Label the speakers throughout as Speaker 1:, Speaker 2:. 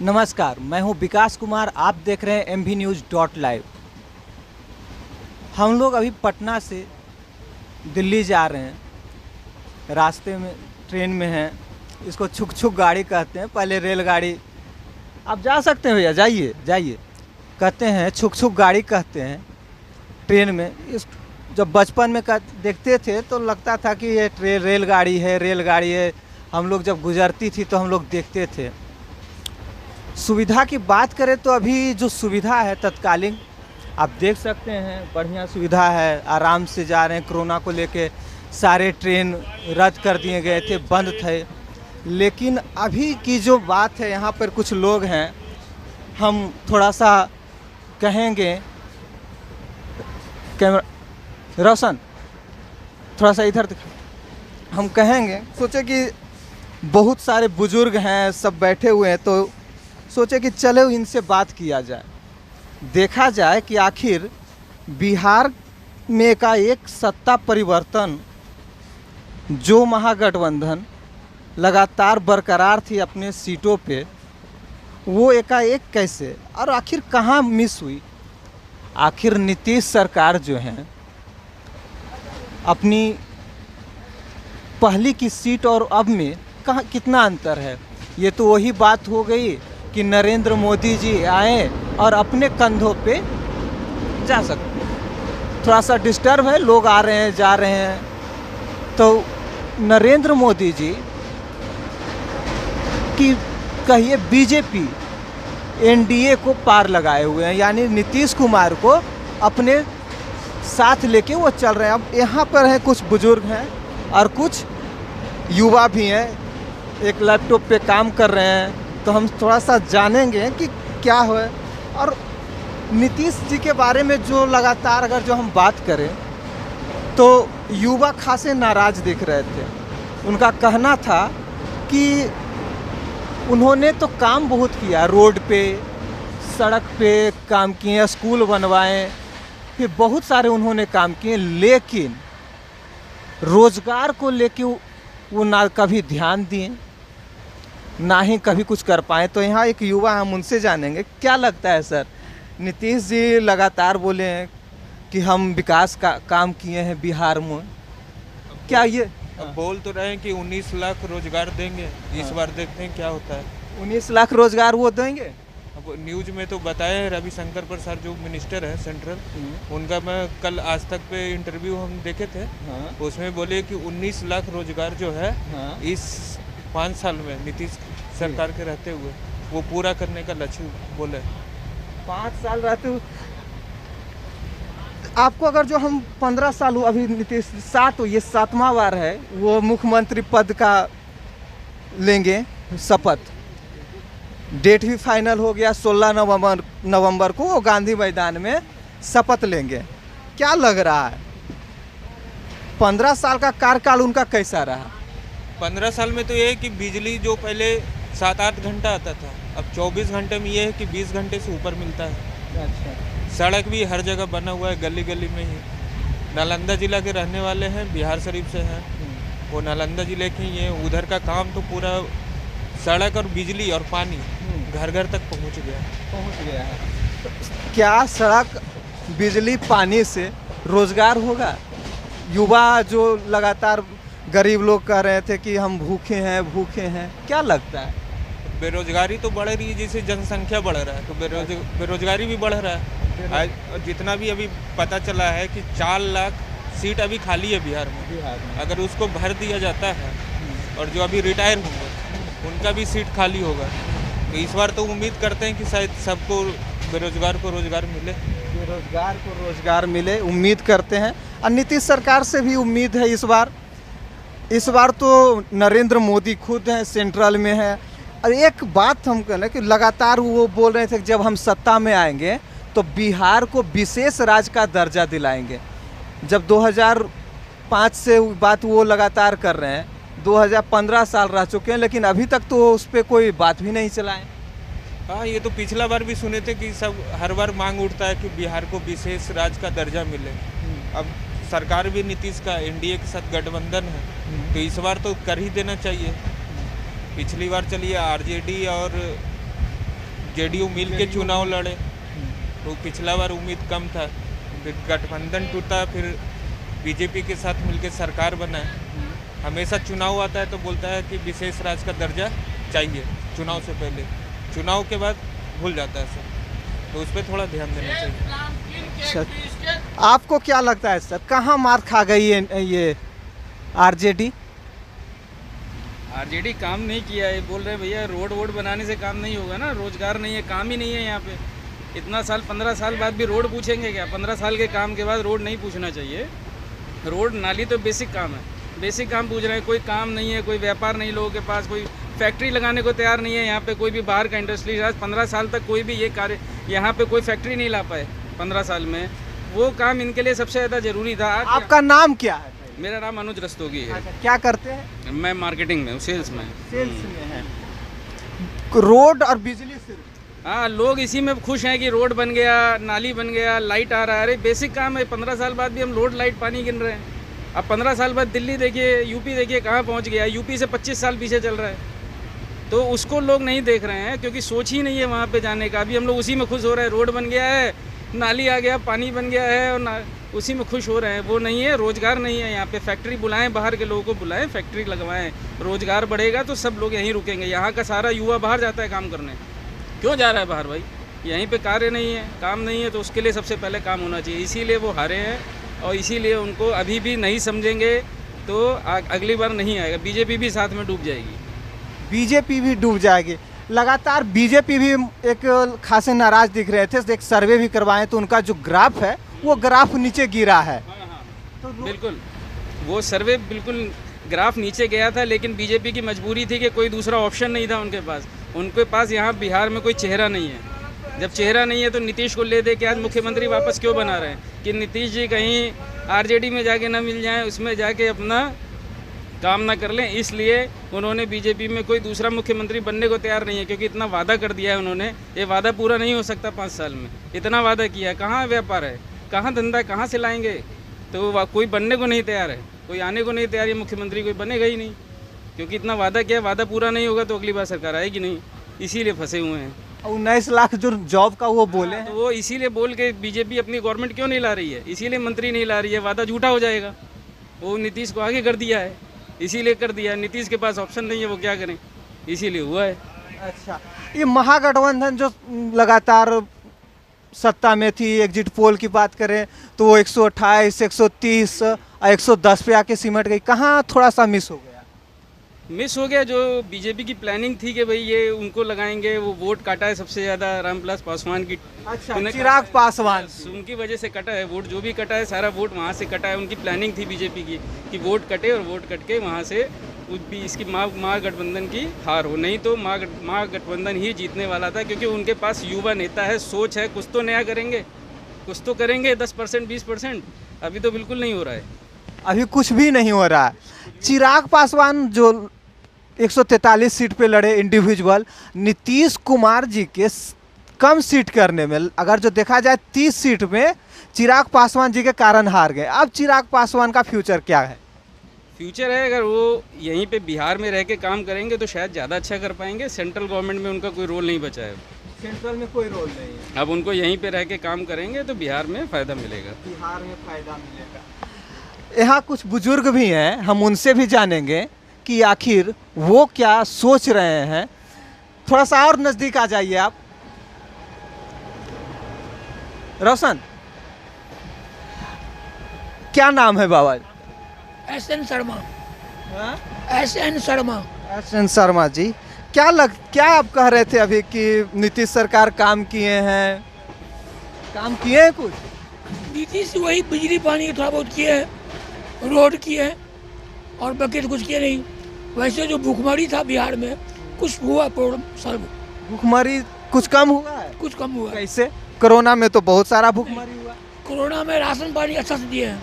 Speaker 1: नमस्कार, मैं हूं विकास कुमार। आप देख रहे हैं MVNews.live। हम लोग अभी पटना से दिल्ली जा रहे हैं। रास्ते में ट्रेन में हैं। इसको छुक छुक गाड़ी कहते हैं, पहले रेलगाड़ी। आप जा सकते हैं भैया, जाइए जाइए। कहते हैं छुक छुक गाड़ी कहते हैं ट्रेन में। इस जब बचपन में देखते थे तो लगता था कि ये रेलगाड़ी है, रेलगाड़ी है। हम लोग जब गुजरती थी तो हम लोग देखते थे। सुविधा की बात करें तो अभी जो सुविधा है तत्कालीन, आप देख सकते हैं बढ़िया सुविधा है। आराम से जा रहे हैं। कोरोना को लेके सारे ट्रेन रद्द कर दिए गए थे, बंद थे। लेकिन अभी की जो बात है, यहाँ पर कुछ लोग हैं, हम थोड़ा सा कहेंगे। कैमरा रोशन थोड़ा सा इधर दिखा। हम कहेंगे, सोचे कि बहुत सारे बुजुर्ग हैं, सब बैठे हुए हैं, तो सोचे कि चलो इनसे बात किया जाए, देखा जाए कि आखिर बिहार में का एक सत्ता परिवर्तन, जो महागठबंधन लगातार बरकरार थी अपने सीटों पे, वो एकाएक कैसे और आखिर कहाँ मिस हुई। आखिर नीतीश सरकार जो है, अपनी पहली की सीट और अब में कहाँ कितना अंतर है। ये तो वही बात हो गई कि नरेंद्र मोदी जी आए और अपने कंधों पे जा सकते। थोड़ा सा डिस्टर्ब है, लोग आ रहे हैं जा रहे हैं। तो नरेंद्र मोदी जी की कहिए बीजेपी एनडीए को पार लगाए हुए हैं, यानी नीतीश कुमार को अपने साथ लेके वो चल रहे हैं। अब यहाँ पर है कुछ बुजुर्ग हैं और कुछ युवा भी हैं, एक लैपटॉप पे काम कर रहे हैं। तो हम थोड़ा सा जानेंगे कि क्या है। और नीतीश जी के बारे में जो लगातार अगर जो हम बात करें तो युवा खासे नाराज़ दिख रहे थे। उनका कहना था कि उन्होंने तो काम बहुत किया, रोड पे सड़क पे काम किए, स्कूल बनवाए, फिर बहुत सारे उन्होंने काम किए, लेकिन रोज़गार को लेके वो ना कभी ध्यान दिए, ना ही कभी कुछ कर पाए। तो यहाँ एक युवा, हम उनसे जानेंगे क्या लगता है। सर, नीतीश जी लगातार बोले हैं कि हम विकास का काम किए हैं बिहार में, क्या ये
Speaker 2: अब बोल तो रहे हैं कि 19 लाख रोजगार देंगे। इस बार देखते हैं क्या होता है।
Speaker 1: 19 लाख रोजगार वो देंगे।
Speaker 2: अब न्यूज में तो बताए हैं, रविशंकर प्रसाद जो मिनिस्टर है सेंट्रल, उनका मैं कल आज तक पे इंटरव्यू हम देखे थे। उसमें बोले कि 19 लाख रोजगार जो है इस 5 साल में नीतीश सरकार के रहते हुए वो पूरा करने का लक्ष्य बोले।
Speaker 1: 5 साल रहते हुए आपको, अगर जो हम 15 साल हुआ अभी नीतीश 7, ये 7वां बार है वो मुख्यमंत्री पद का लेंगे शपथ। डेट भी फाइनल हो गया, 16 नवंबर को वो गांधी मैदान में शपथ लेंगे। क्या लग रहा है 15 साल का कार्यकाल उनका कैसा रहा।
Speaker 2: 15 साल में तो ये है कि बिजली जो पहले 7-8 घंटा आता था, अब 24 घंटे में ये है कि 20 घंटे से ऊपर मिलता है।
Speaker 1: अच्छा।
Speaker 2: सड़क भी हर जगह बना हुआ है, गली गली में ही। नालंदा जिला के रहने वाले हैं, बिहार शरीफ से हैं, वो नालंदा जिले के ही हैं। उधर का काम तो पूरा सड़क और बिजली और पानी घर घर तक पहुंच गया
Speaker 1: है। तो क्या सड़क बिजली पानी से रोजगार होगा। युवा जो लगातार गरीब लोग कह रहे थे कि हम भूखे हैं, क्या लगता है।
Speaker 2: बेरोजगारी तो बढ़ रही है, जैसे जनसंख्या बढ़ रहा है तो बेरोजगारी भी बढ़ रहा है। आज जितना भी अभी पता चला है कि 4 लाख सीट अभी खाली है बिहार में। अगर उसको भर दिया जाता है और जो अभी रिटायर होंगे उनका भी सीट खाली होगा, तो इस बार तो उम्मीद करते हैं कि शायद सबको बेरोजगार को रोजगार मिले।
Speaker 1: उम्मीद करते हैं। और नीतीश सरकार से भी उम्मीद है इस बार तो नरेंद्र मोदी खुद हैं, सेंट्रल में है। और एक बात हम कहना कि लगातार वो बोल रहे थे कि जब हम सत्ता में आएंगे तो बिहार को विशेष राज्य का दर्जा दिलाएंगे। जब 2005 से बात वो लगातार कर रहे हैं, 2015 साल रह चुके हैं, लेकिन अभी तक तो उस पर कोई बात भी नहीं चलाए।
Speaker 2: हाँ, ये तो पिछला बार भी सुने थे कि सब हर बार मांग उठता है कि बिहार को विशेष राज्य का दर्जा मिले। अब सरकार भी नीतीश का एनडीए के साथ गठबंधन है, तो इस बार तो कर ही देना चाहिए। पिछली बार चलिए आरजेडी और जेडीयू मिल के चुनाव लड़े, तो पिछला बार उम्मीद कम था, फिर गठबंधन टूटा, फिर बीजेपी के साथ मिलकर सरकार बना। हमेशा चुनाव आता है तो बोलता है कि विशेष राज्य का दर्जा चाहिए चुनाव से पहले, चुनाव के बाद भूल जाता है सर, तो उस पर थोड़ा ध्यान देना चाहिए।
Speaker 1: अच्छा, आपको क्या लगता है सर, कहाँ मार खा गई है ये आरजेडी?
Speaker 3: आरजेडी काम नहीं किया है, बोल रहे भैया रोड वोड बनाने से काम नहीं होगा ना, रोजगार नहीं है, काम ही नहीं है यहाँ पे। इतना साल 15 साल बाद भी रोड पूछेंगे क्या? 15 साल के काम के बाद रोड नहीं पूछना चाहिए। रोड नाली तो बेसिक काम है, बेसिक काम पूछ रहे हैं, कोई काम नहीं है, कोई व्यापार नहीं लोगों के पास, कोई फैक्ट्री लगाने को तैयार नहीं है यहाँ पे, कोई भी बाहर का इंडस्ट्री। आज 15 साल तक कोई भी ये कार्य यहाँ पे कोई फैक्ट्री नहीं ला पाए 15 साल में, वो काम इनके लिए सबसे ज़्यादा ज़रूरी था। आज
Speaker 1: आपका नाम क्या है?
Speaker 3: मेरा नाम अनुज रस्तोगी है।
Speaker 1: अच्छा, क्या करते हैं?
Speaker 3: मैं मार्केटिंग में हूँ, सेल्स में।
Speaker 1: सेल्स में है। रोड और बिजली सिर्फ?
Speaker 3: हाँ, लोग इसी में खुश हैं कि रोड बन गया, नाली बन गया, लाइट आ रहा है। अरे बेसिक काम है, 15 साल बाद भी हम रोड लाइट पानी गिन रहे हैं। अब 15 साल बाद दिल्ली देखिए, यूपी देखिए कहाँ पहुँच गया, यूपी से 25 साल पीछे चल रहा है। तो उसको लोग नहीं देख रहे हैं क्योंकि सोच ही नहीं है वहाँ पे जाने का। अभी हम लोग उसी में खुश हो रहे हैं, रोड बन गया है, नाली आ गया, पानी बन गया है, और उसी में खुश हो रहे हैं। वो नहीं है, रोजगार नहीं है यहाँ पे। फैक्ट्री बुलाएं, बाहर के लोगों को बुलाएं, फैक्ट्री लगवाएं, रोजगार बढ़ेगा तो सब लोग यहीं रुकेंगे। यहाँ का सारा युवा बाहर जाता है काम करने, क्यों जा रहा है बाहर भाई? यहीं पे कार्य नहीं है, काम नहीं है, तो उसके लिए सबसे पहले काम होना चाहिए। इसीलिए वो हारे हैं और इसीलिए उनको अभी भी नहीं समझेंगे तो अगली बार नहीं आएगा। बीजेपी भी साथ में डूब जाएगी।
Speaker 1: बीजेपी भी डूब जाएगी। लगातार बीजेपी भी एक खासे नाराज दिख रहे थे, एक सर्वे भी करवाएं तो उनका जो ग्राफ है वो ग्राफ नीचे गिरा है।
Speaker 3: तो बिल्कुल वो सर्वे बिल्कुल ग्राफ नीचे गया था, लेकिन बीजेपी की मजबूरी थी कि कोई दूसरा ऑप्शन नहीं था उनके पास। उनके पास यहाँ बिहार में कोई चेहरा नहीं है। जब चेहरा नहीं है तो नीतीश को ले दे के आज मुख्यमंत्री वापस क्यों बना रहे हैं कि नीतीश जी कहीं आरजेडी में जाके ना मिल जाएं, उसमें जाके अपना काम ना कर लें। इसलिए उन्होंने बीजेपी में कोई दूसरा मुख्यमंत्री बनने को तैयार नहीं है, क्योंकि इतना वादा कर दिया है उन्होंने। ये वादा पूरा नहीं हो सकता 5 साल में। इतना वादा किया है, कहाँ व्यापार है, कहाँ धंधा, कहाँ से लाएंगे? तो कोई बनने को नहीं तैयार है, कोई आने को नहीं तैयार। ये मुख्यमंत्री कोई बनेगा ही नहीं, क्योंकि इतना वादा किया, वादा पूरा नहीं होगा तो अगली बार सरकार आएगी नहीं। इसीलिए फंसे हुए हैं।
Speaker 1: 19 लाख जो जॉब का वो बोले हैं,
Speaker 3: तो वो इसीलिए बोल के बीजेपी अपनी गवर्नमेंट क्यों नहीं ला रही है? इसीलिए मंत्री नहीं ला रही है, वादा झूठा हो जाएगा। वो नीतीश को आगे कर दिया है, इसीलिए कर दिया। नीतीश के पास ऑप्शन नहीं है, वो क्या करें, इसीलिए हुआ है।
Speaker 1: अच्छा, ये महागठबंधन जो लगातार सत्ता में थी, एग्जिट पोल की बात करें तो वो 128, 130 और 110 पे आके सिमट गई। कहाँ थोड़ा सा मिस हो गया?
Speaker 3: मिस हो गया, जो बीजेपी की प्लानिंग थी कि भाई ये उनको लगाएंगे, वो वोट काटा है सबसे ज़्यादा रामविलास पासवान की।
Speaker 1: अच्छा, चिराग पासवान
Speaker 3: उनकी वजह से कटा है वोट, जो भी कटा है सारा वोट वहाँ से कटा है। उनकी प्लानिंग थी बीजेपी की कि वोट कटे और वोट कट के वहाँ से इसकी महागठबंधन की हार हो। नहीं तो महागठबंधन ही जीतने वाला था, क्योंकि उनके पास युवा नेता है, सोच है, कुछ तो नया करेंगे, कुछ तो करेंगे। 10% 20%, अभी तो बिल्कुल नहीं हो रहा है।
Speaker 1: अभी कुछ भी नहीं हो रहा है। चिराग पासवान जो 143 सीट पे लड़े इंडिविजुअल, नीतीश कुमार जी के कम सीट करने में, अगर जो देखा जाए 30 सीट में चिराग पासवान जी के कारण हार गए। अब चिराग पासवान का फ्यूचर क्या है?
Speaker 3: फ्यूचर है, अगर वो यहीं पे बिहार में रह के काम करेंगे तो शायद ज़्यादा अच्छा कर पाएंगे। सेंट्रल गवर्नमेंट में उनका कोई रोल नहीं बचा है।
Speaker 1: सेंट्रल में कोई रोल नहीं है।
Speaker 3: अब उनको यहीं पे रह के काम करेंगे तो बिहार में फ़ायदा मिलेगा।
Speaker 1: बिहार में फ़ायदा मिलेगा। यहाँ कुछ बुजुर्ग भी हैं, हम उनसे भी जानेंगे कि आखिर वो क्या सोच रहे हैं। थोड़ा सा और नज़दीक आ जाइए आप। रोशन, क्या नाम है बाबा?
Speaker 4: SN शर्मा।
Speaker 1: हाँ?
Speaker 4: SN शर्मा।
Speaker 1: SN शर्मा जी, क्या आप कह रहे थे अभी कि नीतीश सरकार काम किए हैं, काम किए हैं कुछ?
Speaker 4: नीतीश वही बिजली पानी थोड़ा बहुत किए हैं, रोड किए हैं, और बाकी तो कुछ किए नहीं। वैसे जो भूखमरी था बिहार में, कुछ हुआ प्रॉब्लम सॉल्व।
Speaker 1: भूखमरी कुछ कम हुआ है?
Speaker 4: कुछ कम हुआ।
Speaker 1: कैसे? कोरोना में तो बहुत सारा भूखमरी हुआ।
Speaker 4: कोरोना में राशन पानी अच्छा से दिए हैं।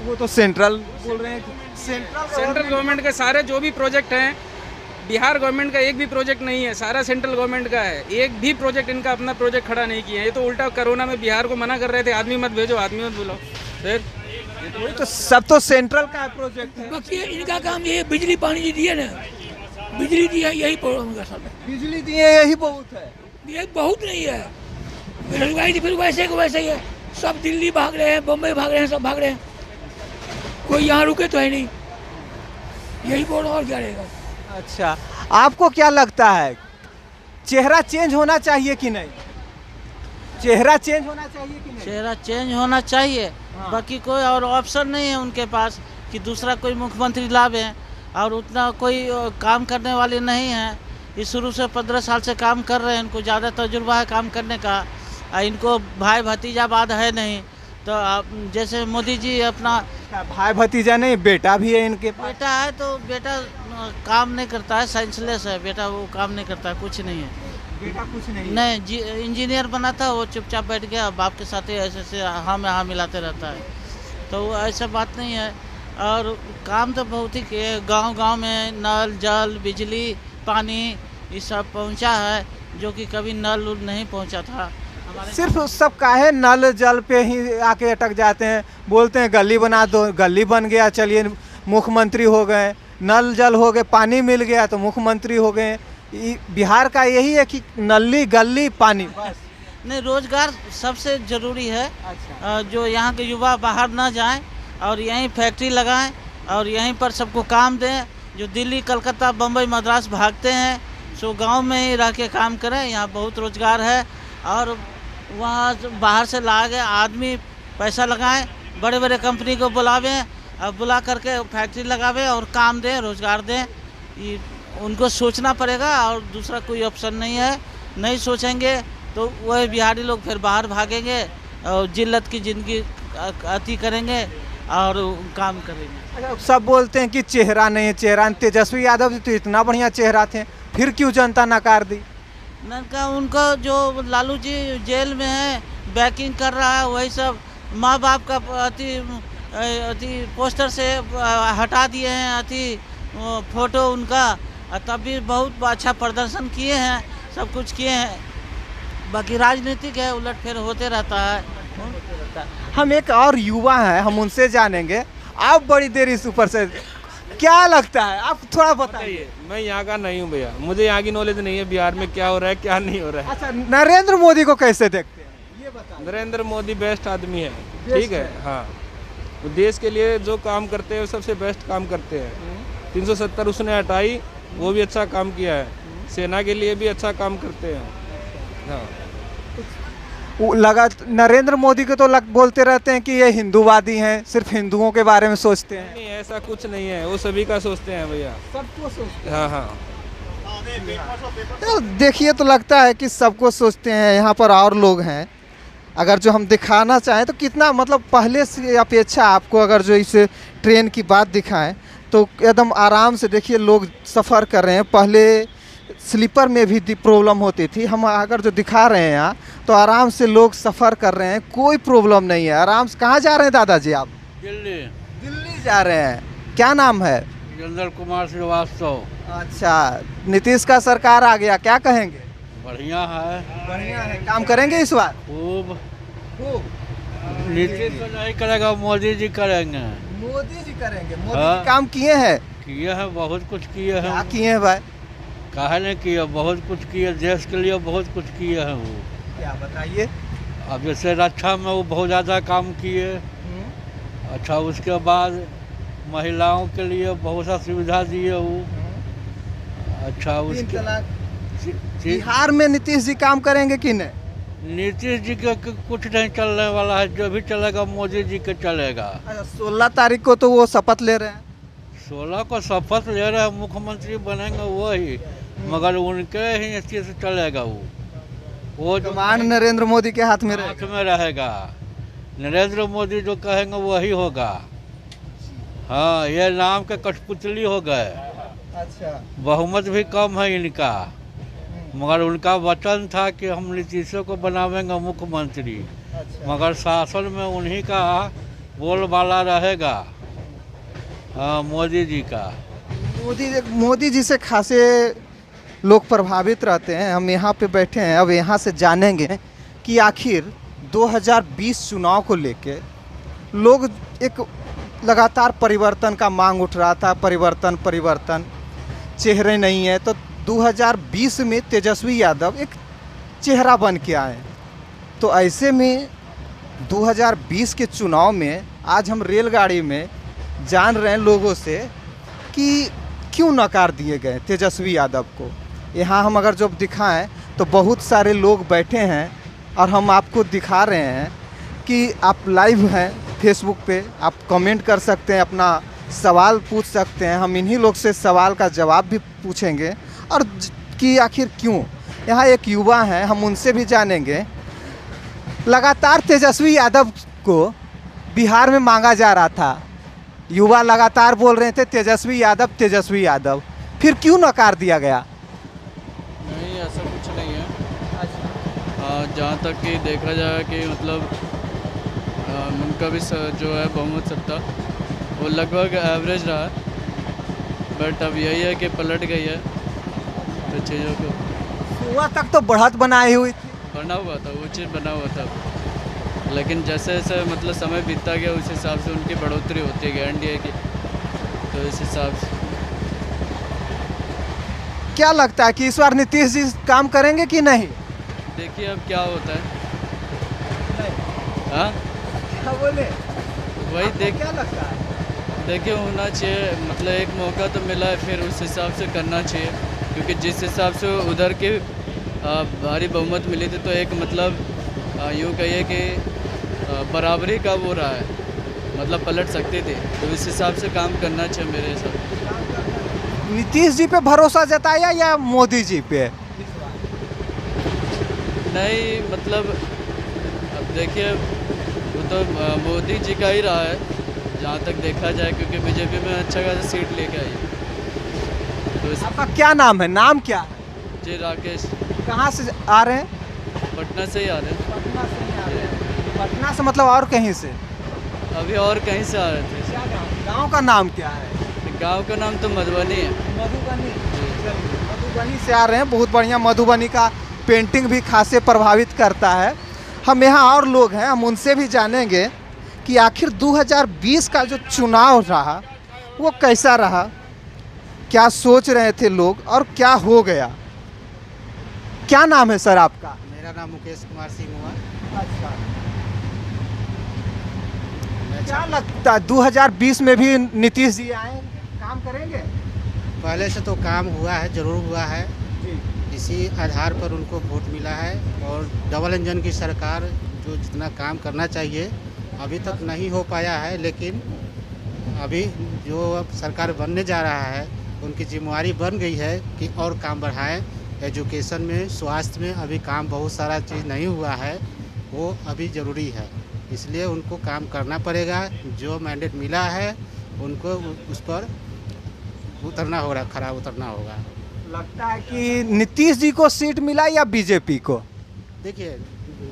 Speaker 1: वो तो सेंट्रल बोल रहे हैं।
Speaker 3: सेंट्रल गवर्नमेंट के सारे जो भी प्रोजेक्ट हैं, बिहार गवर्नमेंट का एक भी प्रोजेक्ट नहीं है, सारा सेंट्रल गवर्नमेंट का है। एक भी प्रोजेक्ट इनका अपना प्रोजेक्ट खड़ा नहीं किया है। ये तो उल्टा कोरोना में बिहार को मना कर रहे थे, आदमी मत भेजो, आदमी मत बुलाओ। फिर
Speaker 1: तो सब तो सेंट्रल का प्रोजेक्ट है।
Speaker 4: बाकी इनका काम ये बिजली पानी दिए ना, बिजली दिया, यही प्रॉब्लम है सब।
Speaker 1: बिजली दिए, यही बहुत है।
Speaker 4: ये बहुत नहीं है, बेरोजगारी तो फिर वैसे को वैसे ही है। सब दिल्ली भाग रहे हैं, बम्बई भाग रहे हैं, सब भाग रहे हैं, कोई यहाँ रुके तो है नहीं। यही बोल और क्या रहेगा।
Speaker 1: अच्छा, आपको क्या लगता है चेहरा चेंज होना चाहिए कि नहीं? चेहरा चेंज होना चाहिए कि नहीं?
Speaker 5: चेहरा चेंज होना चाहिए।
Speaker 1: हाँ।
Speaker 5: बाकी कोई और ऑप्शन नहीं है उनके पास कि दूसरा कोई मुख्यमंत्री लावे, और उतना कोई काम करने वाले नहीं हैं। ये शुरू से 15 साल से काम कर रहे हैं, इनको ज़्यादा तजुर्बा है काम करने का। इनको भाई भतीजावाद है नहीं। तो आप जैसे मोदी जी अपना
Speaker 1: भाई भतीजा नहीं, बेटा भी है इनके पास।
Speaker 5: बेटा है, तो बेटा काम नहीं करता है, साइंसलेस है बेटा, वो काम नहीं करता है, कुछ नहीं है।
Speaker 1: बेटा कुछ नहीं है।
Speaker 5: नहीं, इंजीनियर बना था, वो चुपचाप बैठ गया, बाप के साथ ही ऐसे ऐसे हाँ में हाँ मिलाते रहता है। तो वो ऐसा बात नहीं है। और काम तो बहुत ही किए, गांव-गांव में नल जल बिजली पानी ये सब पहुंचा है, जो कि कभी नल उल नहीं पहुंचा था हमारे।
Speaker 1: सिर्फ सब काहे नल जल पे ही आके अटक जाते हैं, बोलते हैं गली बना दो, गली बन गया चलिए मुख्यमंत्री हो गए, नल जल हो गए, पानी मिल गया तो मुख्यमंत्री हो गए। बिहार का यही है कि नली गली पानी बस।
Speaker 5: नहीं, रोजगार सबसे ज़रूरी है। जो यहाँ के युवा बाहर ना जाएं और यहीं फैक्ट्री लगाएं और यहीं पर सबको काम दें। जो दिल्ली कलकत्ता बम्बई मद्रास भागते हैं सो गांव में ही रह के काम करें, यहाँ बहुत रोजगार है। और वहाँ बाहर से ला के आदमी पैसा लगाएं, बड़े बड़े कंपनी को बुलावें और बुला करके फैक्ट्री लगावें और काम दें, रोजगार दें। ये उनको सोचना पड़ेगा और दूसरा कोई ऑप्शन नहीं है। नहीं सोचेंगे तो वह बिहारी लोग फिर बाहर भागेंगे और जिल्लत की ज़िंदगी अति करेंगे और काम करेंगे।
Speaker 1: अच्छा, सब बोलते हैं कि चेहरा नहीं है, चेहरा। तेजस्वी यादव जी तो इतना बढ़िया चेहरा थे, फिर क्यों जनता नकार दी?
Speaker 5: ननका उनको जो लालू जी जेल में है, बैकिंग कर रहा है, वही सब माँ बाप का अति पोस्टर से हटा दिए हैं, अति फोटो उनका। तब भी बहुत अच्छा प्रदर्शन किए हैं, सब कुछ किए हैं। बाकी राजनीतिक है, उलट फेर होते रहता है।
Speaker 1: हम एक और युवा हैं, हम उनसे जानेंगे। आप बड़ी देर इस ऊपर से क्या लगता है, आप थोड़ा बताइए।
Speaker 2: मैं यहाँ का नहीं हूँ भैया, मुझे यहाँ की नॉलेज नहीं है बिहार में क्या हो रहा है क्या नहीं हो रहा है।
Speaker 1: अच्छा, नरेंद्र मोदी को कैसे देखते हैं ये बताइए।
Speaker 2: नरेंद्र मोदी बेस्ट आदमी है, ठीक है। हाँ, वो देश के लिए जो काम करते हैं सबसे बेस्ट काम करते हैं। 370 उसने हटाई, वो भी अच्छा काम किया है। सेना के लिए भी अच्छा काम करते हैं। हाँ,
Speaker 1: लगा नरेंद्र मोदी को तो बोलते रहते हैं कि ये हिंदूवादी हैं, सिर्फ हिंदुओं के बारे में सोचते हैं।
Speaker 2: नहीं, ऐसा कुछ नहीं है, वो सभी का सोचते हैं भैया,
Speaker 1: सबको सोचते
Speaker 2: हाँ हाँ।
Speaker 1: तो देखिए, तो लगता है कि सबको सोचते हैं। यहाँ पर और लोग हैं, अगर जो हम दिखाना चाहें तो कितना, मतलब पहले से अपेक्षा आपको अगर जो इस ट्रेन की बात दिखाएं तो एकदम आराम से देखिए लोग सफ़र कर रहे हैं। पहले स्लीपर में भी प्रॉब्लम होती थी, हम अगर जो दिखा रहे हैं यहाँ तो आराम से लोग सफ़र कर रहे हैं, कोई प्रॉब्लम नहीं है, आराम से। कहाँ जा रहे हैं दादाजी आप?
Speaker 6: दिल्ली।
Speaker 1: दिल्ली जा रहे हैं। क्या नाम है?
Speaker 6: जंदर कुमार श्रीवास्तव।
Speaker 1: अच्छा, नीतीश का सरकार आ गया, क्या कहेंगे?
Speaker 6: बढ़िया है,
Speaker 1: बढ़िया है। काम करेंगे इस बार?
Speaker 6: खूब। नीतीश तो नहीं करेगा, मोदी जी करेंगे।
Speaker 1: मोदी जी करेंगे। मोदी
Speaker 6: हाँ।
Speaker 1: जी काम किए हैं?
Speaker 6: किए हैं, बहुत कुछ किए
Speaker 1: क्या
Speaker 6: हैं।
Speaker 1: किए हैं भाई?
Speaker 6: काहे नहीं किए, बहुत कुछ किए, देश के लिए बहुत कुछ किए हैं वो।
Speaker 1: क्या बताइए?
Speaker 6: अब जैसे रक्षा में वो बहुत ज़्यादा काम किए। अच्छा, उसके बाद महिलाओं के लिए बहुत सा सुविधा दिए वो। अच्छा,
Speaker 1: 3
Speaker 6: उसके
Speaker 1: तलाक। बिहार में नीतीश जी काम करेंगे कि नहीं?
Speaker 6: नीतीश जी का कुछ नहीं चलने वाला है, जो भी चलेगा मोदी जी के चलेगा।
Speaker 1: अच्छा, 16 तारीख को तो वो शपथ ले रहे हैं।
Speaker 6: 16 को शपथ ले रहे हैं, मुख्यमंत्री बनेंगे वही, मगर उनके ही नीति से चलेगा वो जो
Speaker 1: कमान नरेंद्र मोदी के हाथ में
Speaker 6: हाथ में रहेगा। नरेंद्र मोदी जो कहेंगे वही होगा। हाँ, ये नाम के कठपुतली हो गए।
Speaker 1: अच्छा,
Speaker 6: बहुमत भी कम है इनका, मगर उनका वचन था कि हम नीतीशों को बनावेंगे मुख्यमंत्री।
Speaker 1: अच्छा।
Speaker 6: मगर शासन में उन्हीं का बोलबाला रहेगा। हाँ, मोदी जी का।
Speaker 1: मोदी जी से खासे लोग प्रभावित रहते हैं। हम यहाँ पे बैठे हैं, अब यहाँ से जानेंगे कि आखिर 2020 चुनाव को लेके लोग एक लगातार परिवर्तन का मांग उठ रहा था। परिवर्तन चेहरे नहीं है, तो 2020 में तेजस्वी यादव एक चेहरा बन के आए। तो ऐसे में 2020 के चुनाव में आज हम रेलगाड़ी में जान रहे हैं लोगों से कि क्यों नकार दिए गए तेजस्वी यादव को। यहाँ हम अगर जब दिखाएं तो बहुत सारे लोग बैठे हैं और हम आपको दिखा रहे हैं कि आप लाइव हैं फेसबुक पे, आप कमेंट कर सकते हैं, अपना सवाल पूछ सकते हैं। हम इन्हीं लोग से सवाल का जवाब भी पूछेंगे और कि आखिर क्यों। यहाँ एक युवा हैं, हम उनसे भी जानेंगे। लगातार तेजस्वी यादव को बिहार में मांगा जा रहा था, युवा लगातार बोल रहे थे तेजस्वी यादव, फिर क्यों नकार दिया गया?
Speaker 7: नहीं, ऐसा कुछ नहीं है। जहाँ तक कि देखा जाए कि मतलब उनका भी जो है बहुमत सत्ता वो लगभग एवरेज रहा है, बट अब यही है कि पलट गई है तो चीज़ों को।
Speaker 1: सुबह तक तो बढ़त बनाई हुई थी,
Speaker 7: बना हुआ था, वो चीज़ बना हुआ था, लेकिन जैसे जैसे मतलब समय बीतता गया उस हिसाब से उनकी बढ़ोतरी होती गई एनडीए की, तो इस हिसाब से।
Speaker 1: क्या लगता है कि इस बार नीतीश जी काम करेंगे कि नहीं?
Speaker 7: देखिए अब क्या होता है। हाँ,
Speaker 1: क्या बोले?
Speaker 7: वही
Speaker 1: क्या लगता है?
Speaker 7: देखिए होना चाहिए, मतलब एक मौका तो मिला है, फिर उस हिसाब से करना चाहिए, क्योंकि जिस हिसाब से उधर की भारी बहुमत मिली थी तो एक मतलब यूँ कहिए कि बराबरी का वो रहा है, मतलब पलट सकती थी, तो इस हिसाब से काम करना चाहिए मेरे हिसाब से।
Speaker 1: नीतीश जी पे भरोसा जताया या मोदी जी पे?
Speaker 7: नहीं, मतलब अब देखिए वो तो मोदी जी का ही रहा है जहाँ तक देखा जाए, क्योंकि बीजेपी में अच्छा खासा सीट लेके आई है। तो
Speaker 1: आपका क्या नाम है? नाम क्या है?
Speaker 7: जी राकेश।
Speaker 1: कहाँ से आ रहे हैं?
Speaker 7: पटना से ही आ रहे हैं।
Speaker 1: पटना से ही आ रहे हैं। पटना से मतलब और कहीं से?
Speaker 7: अभी और कहीं से आ रहे थे।
Speaker 1: क्या गाँव का नाम क्या है?
Speaker 7: गांव का नाम तो मधुबनी है।
Speaker 1: मधुबनी से आ रहे हैं। बहुत बढ़िया। मधुबनी का पेंटिंग भी खासे प्रभावित करता है। हम यहाँ और लोग हैं, हम उनसे भी जानेंगे कि आखिर 2020 का जो चुनाव रहा वो कैसा रहा, क्या सोच रहे थे लोग और क्या हो गया। क्या नाम है सर आपका?
Speaker 8: मेरा नाम मुकेश कुमार सिंह हुआ।
Speaker 1: अच्छा, क्या लगता है 2020 में भी नीतीश जी आए, काम करेंगे?
Speaker 8: पहले से तो काम हुआ है, जरूर हुआ है। इसी आधार पर उनको वोट मिला है और डबल इंजन की सरकार जो जितना काम करना चाहिए अभी तक नहीं हो पाया है, लेकिन अभी जो अब सरकार बनने जा रहा है उनकी जिम्मेवारी बन गई है कि और काम बढ़ाएं। एजुकेशन में, स्वास्थ्य में अभी काम बहुत सारा चीज़ नहीं हुआ है, वो अभी ज़रूरी है, इसलिए उनको काम करना पड़ेगा। जो मैंडेट मिला है उनको उस पर उतरना होगा, खरा उतरना होगा।
Speaker 1: लगता है कि नीतीश जी को सीट मिला या बीजेपी को?
Speaker 8: देखिए,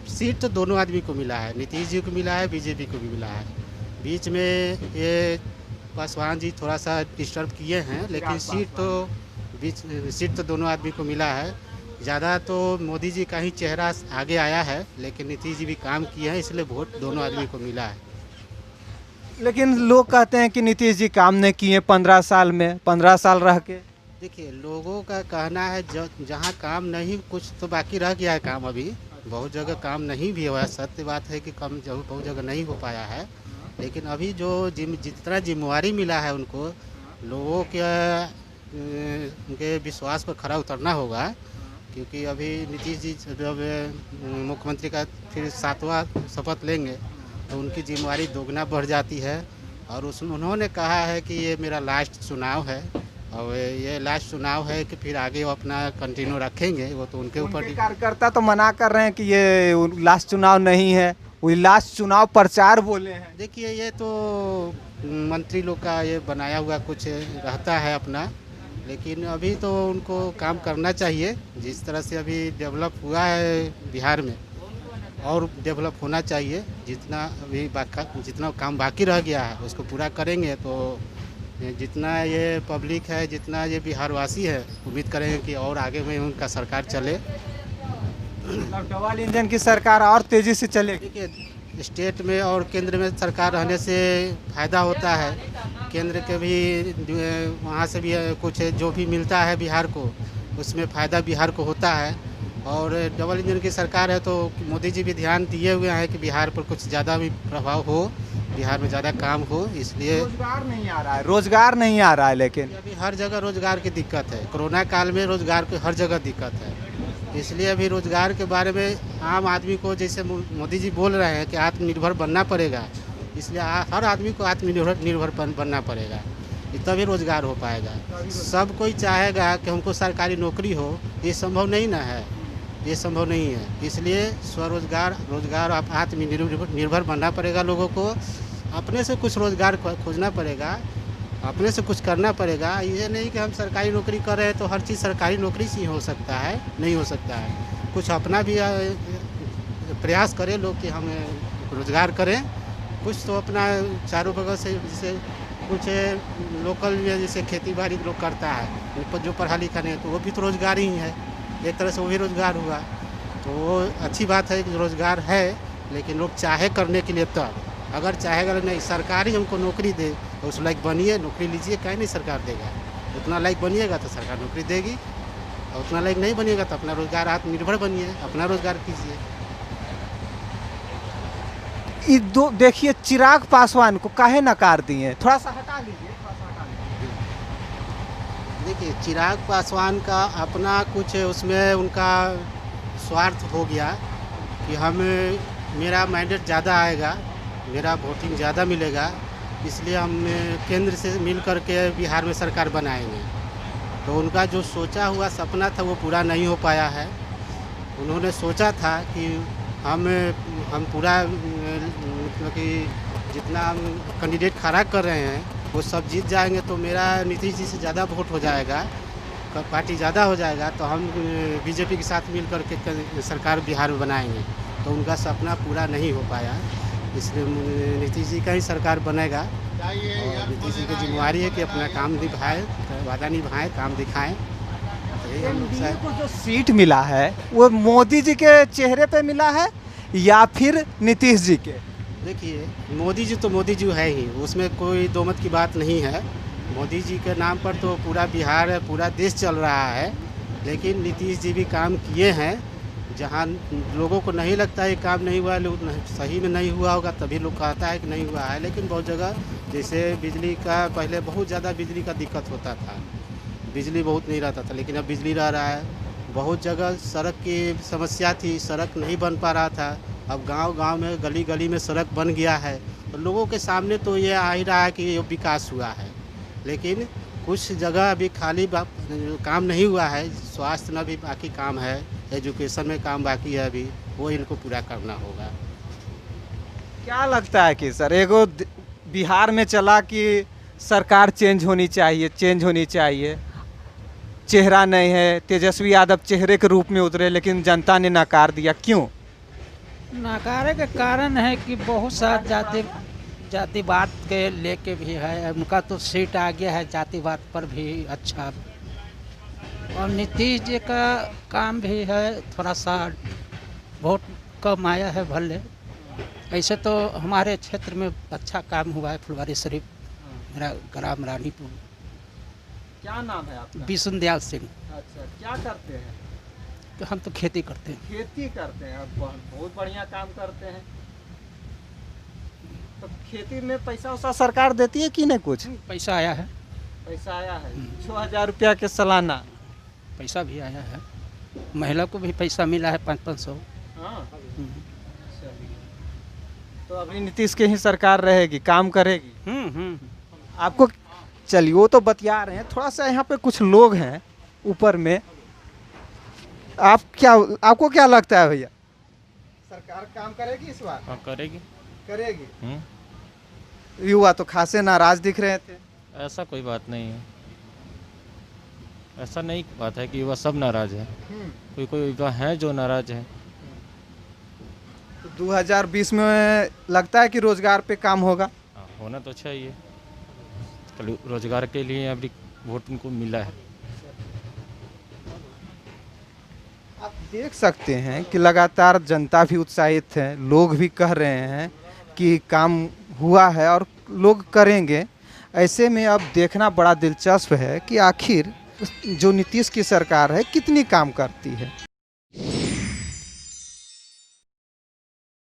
Speaker 8: सीट तो दोनों आदमी को मिला है, नीतीश जी को मिला है, बीजेपी को भी मिला है। बीच में ये पासवान जी थोड़ा सा डिस्टर्ब किए हैं, लेकिन सीट तो दोनों आदमी को मिला है। ज़्यादा तो मोदी जी का ही चेहरा आगे आया है, लेकिन नीतीश जी भी काम किए हैं, इसलिए वोट दोनों आदमी को मिला है।
Speaker 1: लेकिन लोग कहते हैं कि नीतीश जी काम नहीं किए 15 साल में, 15 साल रह के।
Speaker 8: देखिए, लोगों का कहना है जहाँ काम नहीं, कुछ तो बाकी रह गया है काम। अभी बहुत जगह काम नहीं भी हुआ, सत्य बात है कि कम बहुत जगह नहीं हो पाया है, लेकिन अभी जो जितना जिम्मेवारी मिला है उनको, लोगों के उनके विश्वास पर खरा उतरना होगा। क्योंकि अभी नीतीश जी जब मुख्यमंत्री का फिर 7वां शपथ लेंगे तो उनकी जिम्मेवारी दोगुना बढ़ जाती है। और उन्होंने कहा है कि ये मेरा लास्ट चुनाव है, और ये लास्ट चुनाव है कि फिर आगे वो अपना कंटिन्यू रखेंगे, वो तो उनके ऊपर।
Speaker 1: कार्यकर्ता तो मना कर रहे हैं कि ये लास्ट चुनाव नहीं है, वही लास्ट चुनाव प्रचार बोले हैं।
Speaker 8: देखिए, ये तो मंत्री लोग का ये बनाया हुआ कुछ रहता है अपना, लेकिन अभी तो उनको काम करना चाहिए। जिस तरह से अभी डेवलप हुआ है बिहार में, और डेवलप होना चाहिए। जितना काम बाकी रह गया है उसको पूरा करेंगे तो जितना ये पब्लिक है, जितना ये बिहारवासी है, उम्मीद करेंगे कि और आगे में उनका सरकार चले।
Speaker 1: डबल इंजन की सरकार और तेजी से चलेगी।
Speaker 8: देखिए, स्टेट में और केंद्र में सरकार रहने से फ़ायदा होता है। केंद्र के भी वहाँ से भी कुछ जो भी मिलता है बिहार को, उसमें फ़ायदा बिहार को होता है। और डबल इंजन की सरकार है तो मोदी जी भी ध्यान दिए हुए हैं कि बिहार पर कुछ ज़्यादा भी प्रभाव हो, बिहार में ज़्यादा काम हो, इसलिए
Speaker 1: रोजगार नहीं आ रहा है, रोजगार नहीं आ रहा है। लेकिन
Speaker 8: अभी हर जगह रोजगार की दिक्कत है, कोरोना काल में रोजगार की हर जगह दिक्कत है, इसलिए अभी रोजगार के बारे में आम आदमी को जैसे मोदी जी बोल रहे हैं कि आत्मनिर्भर बनना पड़ेगा, इसलिए हर आदमी को आत्मनिर्भर बनना पड़ेगा, तभी रोजगार हो पाएगा। सब कोई चाहेगा कि हमको सरकारी नौकरी हो, ये संभव नहीं ना है, ये संभव नहीं है, इसलिए रोजगार आप आत्मनिर्भर बनना पड़ेगा। लोगों को अपने से कुछ रोजगार खोजना पड़ेगा, अपने से कुछ करना पड़ेगा। ये नहीं कि हम सरकारी नौकरी कर रहे हैं तो हर चीज़ सरकारी नौकरी से ही हो सकता है, नहीं हो सकता है। कुछ अपना भी प्रयास करें लोग कि हम रोजगार करें, कुछ तो अपना चारों बगल से जैसे कुछ लोकल जैसे खेती बाड़ी लोग करता है, जो पढ़ा लिखा नहीं है तो वो भी तो रोजगार ही है, एक तरह से वो भी रोजगार हुआ। तो वो अच्छी बात है कि रोजगार है, लेकिन लोग चाहे करने के लिए तब, अगर चाहेगा नहीं सरकारी हमको नौकरी दे तो उस लायक बनिए, नौकरी लीजिए, कहीं नहीं सरकार देगा। उतना लायक बनिएगा तो सरकार नौकरी देगी, और उतना लायक नहीं बनिएगा तो अपना रोजगार आत्मनिर्भर बनिए, अपना रोजगार कीजिए।
Speaker 1: देखिए चिराग पासवान को काहे नकार दिए, थोड़ा सा हटा लीजिए,
Speaker 8: देखिए चिराग पासवान का अपना कुछ उसमें उनका स्वार्थ हो गया कि मेरा मैंडेट ज़्यादा आएगा, मेरा वोटिंग ज़्यादा मिलेगा, इसलिए हम केंद्र से मिल करके बिहार में सरकार बनाएंगे। तो उनका जो सोचा हुआ सपना था वो पूरा नहीं हो पाया है। उन्होंने सोचा था कि हम पूरा मतलब कि जितना हम कैंडिडेट खड़ा कर रहे हैं वो सब जीत जाएंगे तो मेरा नीतीश जी से ज़्यादा वोट हो जाएगा, पार्टी ज़्यादा हो जाएगा, तो हम बीजेपी के साथ मिल करके सरकार बिहार में बनाएंगे। तो उनका सपना पूरा नहीं हो पाया, इसलिए नीतीश जी का ही सरकार बनेगा। और नीतीश जी की जिम्मेवारी है कि अपना काम निभाए, वादा निभाएं, काम दिखाएं।
Speaker 1: एनडीए को जो सीट मिला है वो मोदी जी के चेहरे पे मिला है या फिर नीतीश जी के?
Speaker 8: देखिए मोदी जी तो मोदी जी है ही, उसमें कोई दो मत की बात नहीं है। मोदी जी के नाम पर तो पूरा बिहार, पूरा देश चल रहा है, लेकिन नीतीश जी भी काम किए हैं। जहाँ लोगों को नहीं लगता है काम नहीं हुआ, लोग सही में नहीं हुआ होगा तभी लोग कहता है कि नहीं हुआ है। लेकिन बहुत जगह जैसे बिजली का, पहले बहुत ज़्यादा बिजली का दिक्कत होता था, बिजली बहुत नहीं रहता था, लेकिन अब बिजली रह रहा है। बहुत जगह सड़क की समस्या थी, सड़क नहीं बन पा रहा था, अब गांव-गांव में, गली गली में सड़क बन गया है। तो लोगों के सामने तो ये आ ही रहा है कि ये विकास हुआ है, लेकिन कुछ जगह अभी खाली काम नहीं हुआ है। स्वास्थ्य में भी बाकी काम है, एजुकेशन में काम बाकी है, अभी वो इनको पूरा करना होगा।
Speaker 1: क्या लगता है कि सर एगो बिहार में चला कि सरकार चेंज होनी चाहिए, चेहरा नहीं है, तेजस्वी यादव चेहरे के रूप में उतरे लेकिन जनता ने नकार दिया, क्यों?
Speaker 9: नकारे के कारण है कि बहुत सारा जातिवाद के लेके भी है, उनका तो सीट आ गया है जातिवाद पर भी अच्छा। और नीतीश जी का काम भी है, थोड़ा सा वोट कम आया है भले, ऐसे तो हमारे क्षेत्र में अच्छा काम हुआ है। फुलवारी शरीफ मेरा ग्राम रानीपुर।
Speaker 1: क्या नाम है आपका?
Speaker 9: विष्णुदयाल सिंह।
Speaker 1: अच्छा, क्या करते हैं?
Speaker 9: तो हम तो खेती करते हैं।
Speaker 1: खेती करते हैं, बहुत बढ़िया काम करते हैं। तो खेती में पैसा वैसा सरकार देती है कि नहीं? कुछ
Speaker 9: पैसा आया है,
Speaker 1: पैसा आया है 6,000 रुपया के सालाना
Speaker 9: पैसा भी आया है। महिला को भी पैसा मिला है 500-500।
Speaker 1: हाँ, तो अभी नीतीश के ही सरकार रहेगी, काम करेगी। आपको चलिए वो तो बतिया रहे हैं, थोड़ा सा यहाँ पे कुछ लोग हैं ऊपर में, आपको क्या लगता है भैया, सरकार काम करेगी इस बार?
Speaker 2: हाँ
Speaker 1: करेगी। युवा तो खासे नाराज दिख रहे थे।
Speaker 2: ऐसा कोई बात नहीं है, ऐसा नहीं बात है कि युवा सब नाराज है, कोई युवा है जो नाराज है।
Speaker 1: तो 2020 में लगता है कि रोजगार पे काम होगा?
Speaker 2: होना तो अच्छा ही है, रोजगार के लिए अभी वोट उनको मिला है।
Speaker 1: आप देख सकते हैं कि लगातार जनता भी उत्साहित है, लोग भी कह रहे हैं कि काम हुआ है और लोग करेंगे। ऐसे में अब देखना बड़ा दिलचस्प है कि आखिर जो नीतीश की सरकार है कितनी काम करती है।